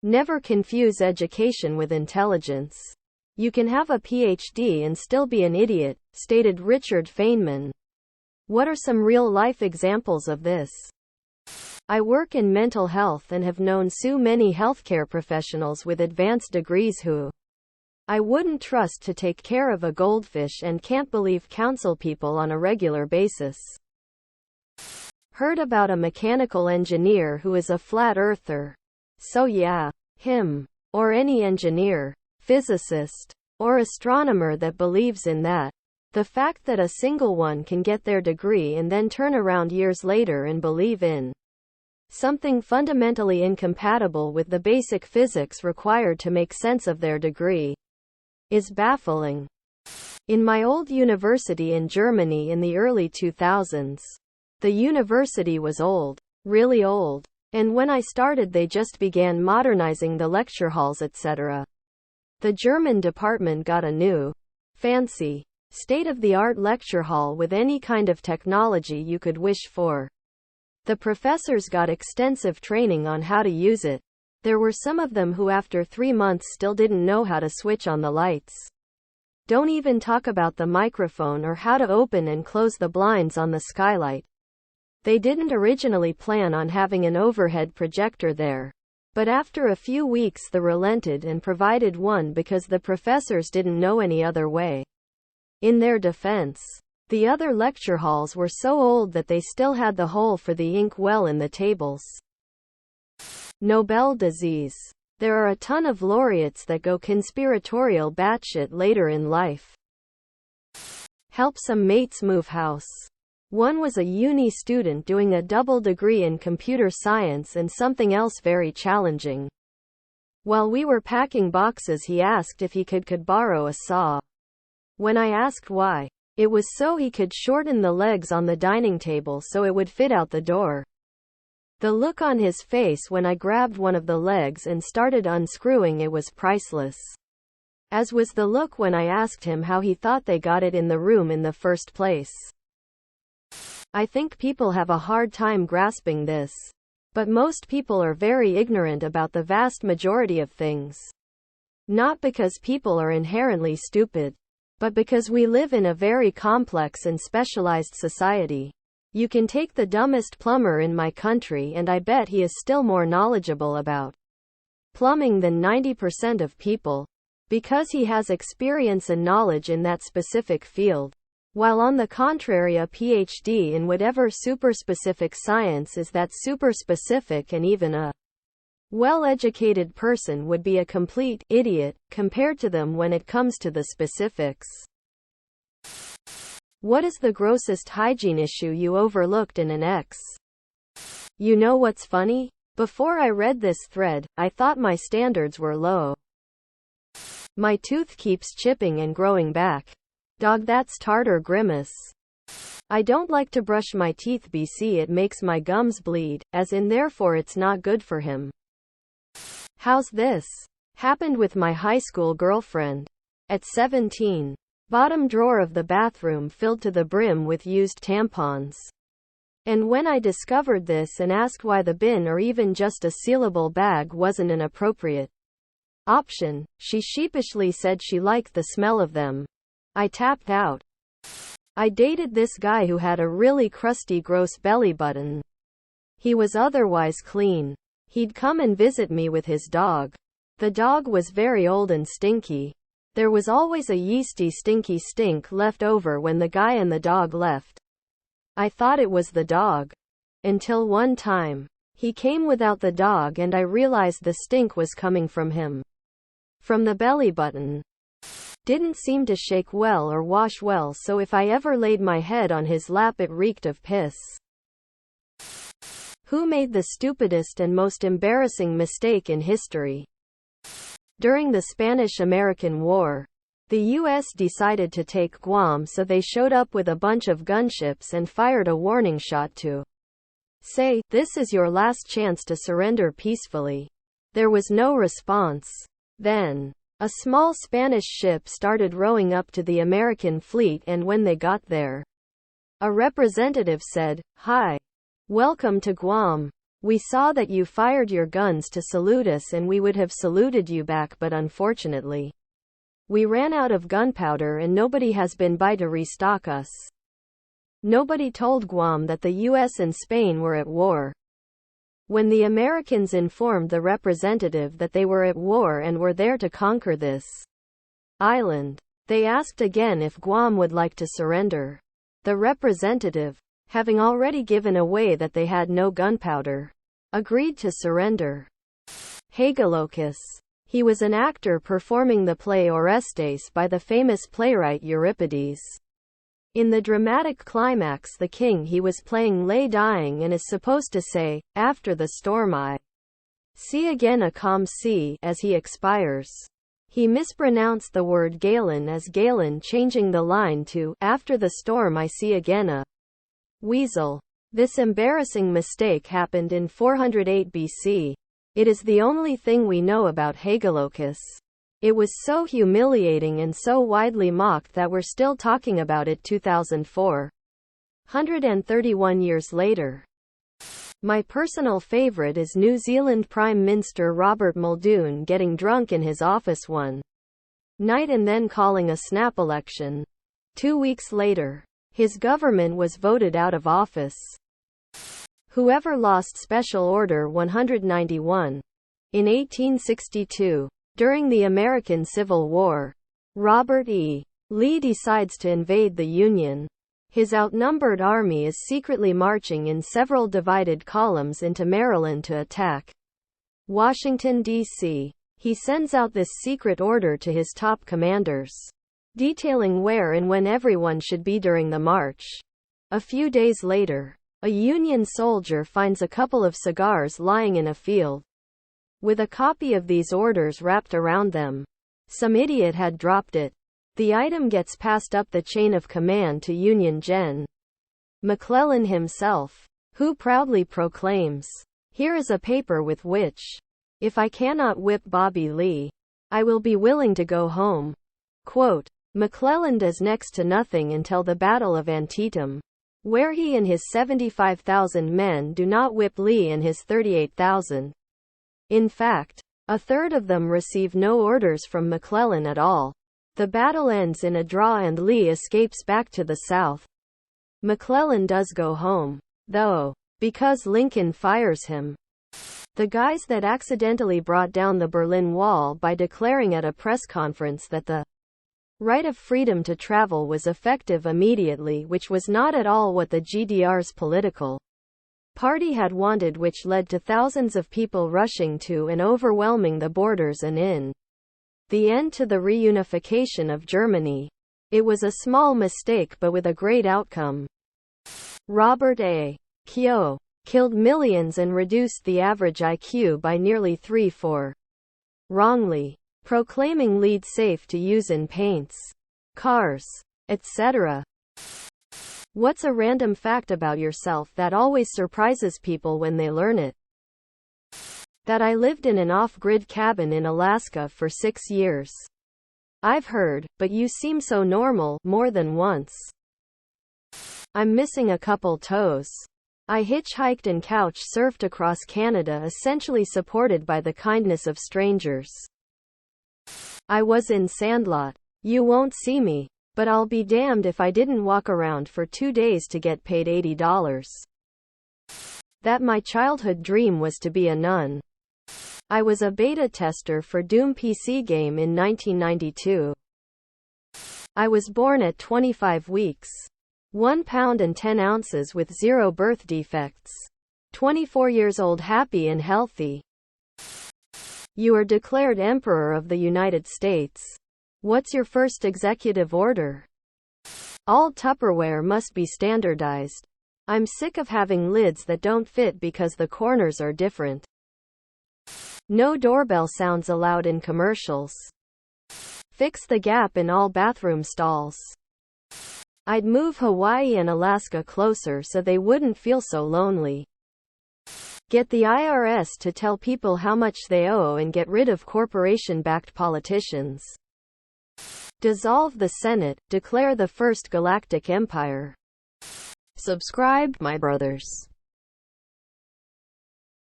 Never confuse education with intelligence. You can have a PhD and still be an idiot, stated Richard Feynman. What are some real-life examples of this? I work in mental health and have known so many healthcare professionals with advanced degrees who I wouldn't trust to take care of a goldfish and can't believe counsel people on a regular basis. Heard about a mechanical engineer who is a flat earther. So yeah, him. Or any engineer, physicist, or astronomer that believes in that. The fact that a single one can get their degree and then turn around years later and believe in something fundamentally incompatible with the basic physics required to make sense of their degree is baffling. In my old university in Germany in the early 2000s, the university was old, really old. And when I started they just began modernizing the lecture halls etc. The German department got a new, fancy, state-of-the-art lecture hall with any kind of technology you could wish for. The professors got extensive training on how to use it. There were some of them who after 3 months still didn't know how to switch on the lights. Don't even talk about the microphone or how to open and close the blinds on the skylight. They didn't originally plan on having an overhead projector there. But after a few weeks they relented and provided one because the professors didn't know any other way. In their defense, the other lecture halls were so old that they still had the hole for the ink well in the tables. Nobel disease. There are a ton of laureates that go conspiratorial batshit later in life. Help some mates move house. One was a uni student doing a double degree in computer science and something else very challenging. While we were packing boxes he asked if he could borrow a saw. When I asked why, it was so he could shorten the legs on the dining table so it would fit out the door. The look on his face when I grabbed one of the legs and started unscrewing it was priceless. As was the look when I asked him how he thought they got it in the room in the first place. I think people have a hard time grasping this. But most people are very ignorant about the vast majority of things. Not because people are inherently stupid, but because we live in a very complex and specialized society. You can take the dumbest plumber in my country and I bet he is still more knowledgeable about plumbing than 90% of people, because he has experience and knowledge in that specific field. While on the contrary a PhD in whatever super-specific science is that super-specific and even a well-educated person would be a complete idiot compared to them when it comes to the specifics. What is the grossest hygiene issue you overlooked in an ex? You know what's funny? Before I read this thread, I thought my standards were low. My tooth keeps chipping and growing back. Dog, that's tartar grimace. I don't like to brush my teeth BC it makes my gums bleed, as in therefore it's not good for him. How's this? Happened with my high school girlfriend. At 17. Bottom drawer of the bathroom filled to the brim with used tampons. And when I discovered this and asked why the bin or even just a sealable bag wasn't an appropriate option, she sheepishly said she liked the smell of them. I tapped out. I dated this guy who had a really crusty gross belly button. He was otherwise clean. He'd come and visit me with his dog. The dog was very old and stinky. There was always a yeasty stinky stink left over when the guy and the dog left. I thought it was the dog. Until one time, he came without the dog and I realized the stink was coming from him. From the belly button. Didn't seem to shake well or wash well, so if I ever laid my head on his lap it reeked of piss. Who made the stupidest and most embarrassing mistake in history? During the Spanish-American War, the U.S. decided to take Guam, so they showed up with a bunch of gunships and fired a warning shot to say, "This is your last chance to surrender peacefully." There was no response. Then, a small Spanish ship started rowing up to the American fleet, and when they got there, a representative said, "Hi. Welcome to Guam. We saw that you fired your guns to salute us and we would have saluted you back, but unfortunately, we ran out of gunpowder and nobody has been by to restock us. Nobody told Guam that the US and Spain were at war. When the Americans informed the representative that they were at war and were there to conquer this island, they asked again if Guam would like to surrender. The representative, having already given away that they had no gunpowder, agreed to surrender. Hagalocus. He was an actor performing the play Orestes by the famous playwright Euripides. In the dramatic climax, the king he was playing lay dying and is supposed to say, "After the storm I see again a calm sea," as he expires. He mispronounced the word Galen as Galen, changing the line to, "After the storm I see again a weasel." This embarrassing mistake happened in 408 BC. It is the only thing we know about Hagalocus. It was so humiliating and so widely mocked that we're still talking about it 2004. 131 years later. My personal favorite is New Zealand Prime Minister Robert Muldoon getting drunk in his office one night and then calling a snap election. 2 weeks later, his government was voted out of office. Whoever lost Special Order 191 in 1862, during the American Civil War, Robert E. Lee decides to invade the Union. His outnumbered army is secretly marching in several divided columns into Maryland to attack Washington, D.C. He sends out this secret order to his top commanders, detailing where and when everyone should be during the march. A few days later, a Union soldier finds a couple of cigars lying in a field, with a copy of these orders wrapped around them. Some idiot had dropped it. The item gets passed up the chain of command to Union Gen. McClellan himself, who proudly proclaims, "Here is a paper with which, if I cannot whip Bobby Lee, I will be willing to go home." Quote, McClellan does next to nothing until the Battle of Antietam, where he and his 75,000 men do not whip Lee and his 38,000. In fact, a third of them receive no orders from McClellan at all. The battle ends in a draw and Lee escapes back to the South. McClellan does go home, though, because Lincoln fires him. The guys that accidentally brought down the Berlin Wall by declaring at a press conference that the right of freedom to travel was effective immediately, which was not at all what the GDR's political party had wanted, which led to thousands of people rushing to and overwhelming the borders and in the end to the reunification of Germany. It was a small mistake but with a great outcome. Robert A. Keogh killed millions and reduced the average IQ by nearly 3/4. Wrongly proclaiming lead safe to use in paints, cars, etc. What's a random fact about yourself that always surprises people when they learn it? That I lived in an off-grid cabin in Alaska for 6 years. I've heard, but you seem so normal, more than once. I'm missing a couple toes. I hitchhiked and couch surfed across Canada, essentially supported by the kindness of strangers. I was in Sandlot. You won't see me, but I'll be damned if I didn't walk around for 2 days to get paid $80. That my childhood dream was to be a nun. I was a beta tester for Doom PC game in 1992. I was born at 25 weeks, 1 pound and 10 ounces with 0 birth defects. 24 years old, happy and healthy. You are declared Emperor of the United States. What's your first executive order? All Tupperware must be standardized. I'm sick of having lids that don't fit because the corners are different. No doorbell sounds allowed in commercials. Fix the gap in all bathroom stalls. I'd move Hawaii and Alaska closer so they wouldn't feel so lonely. Get the IRS to tell people how much they owe and get rid of corporation-backed politicians. Dissolve the Senate, declare the First Galactic Empire. Subscribe, my brothers.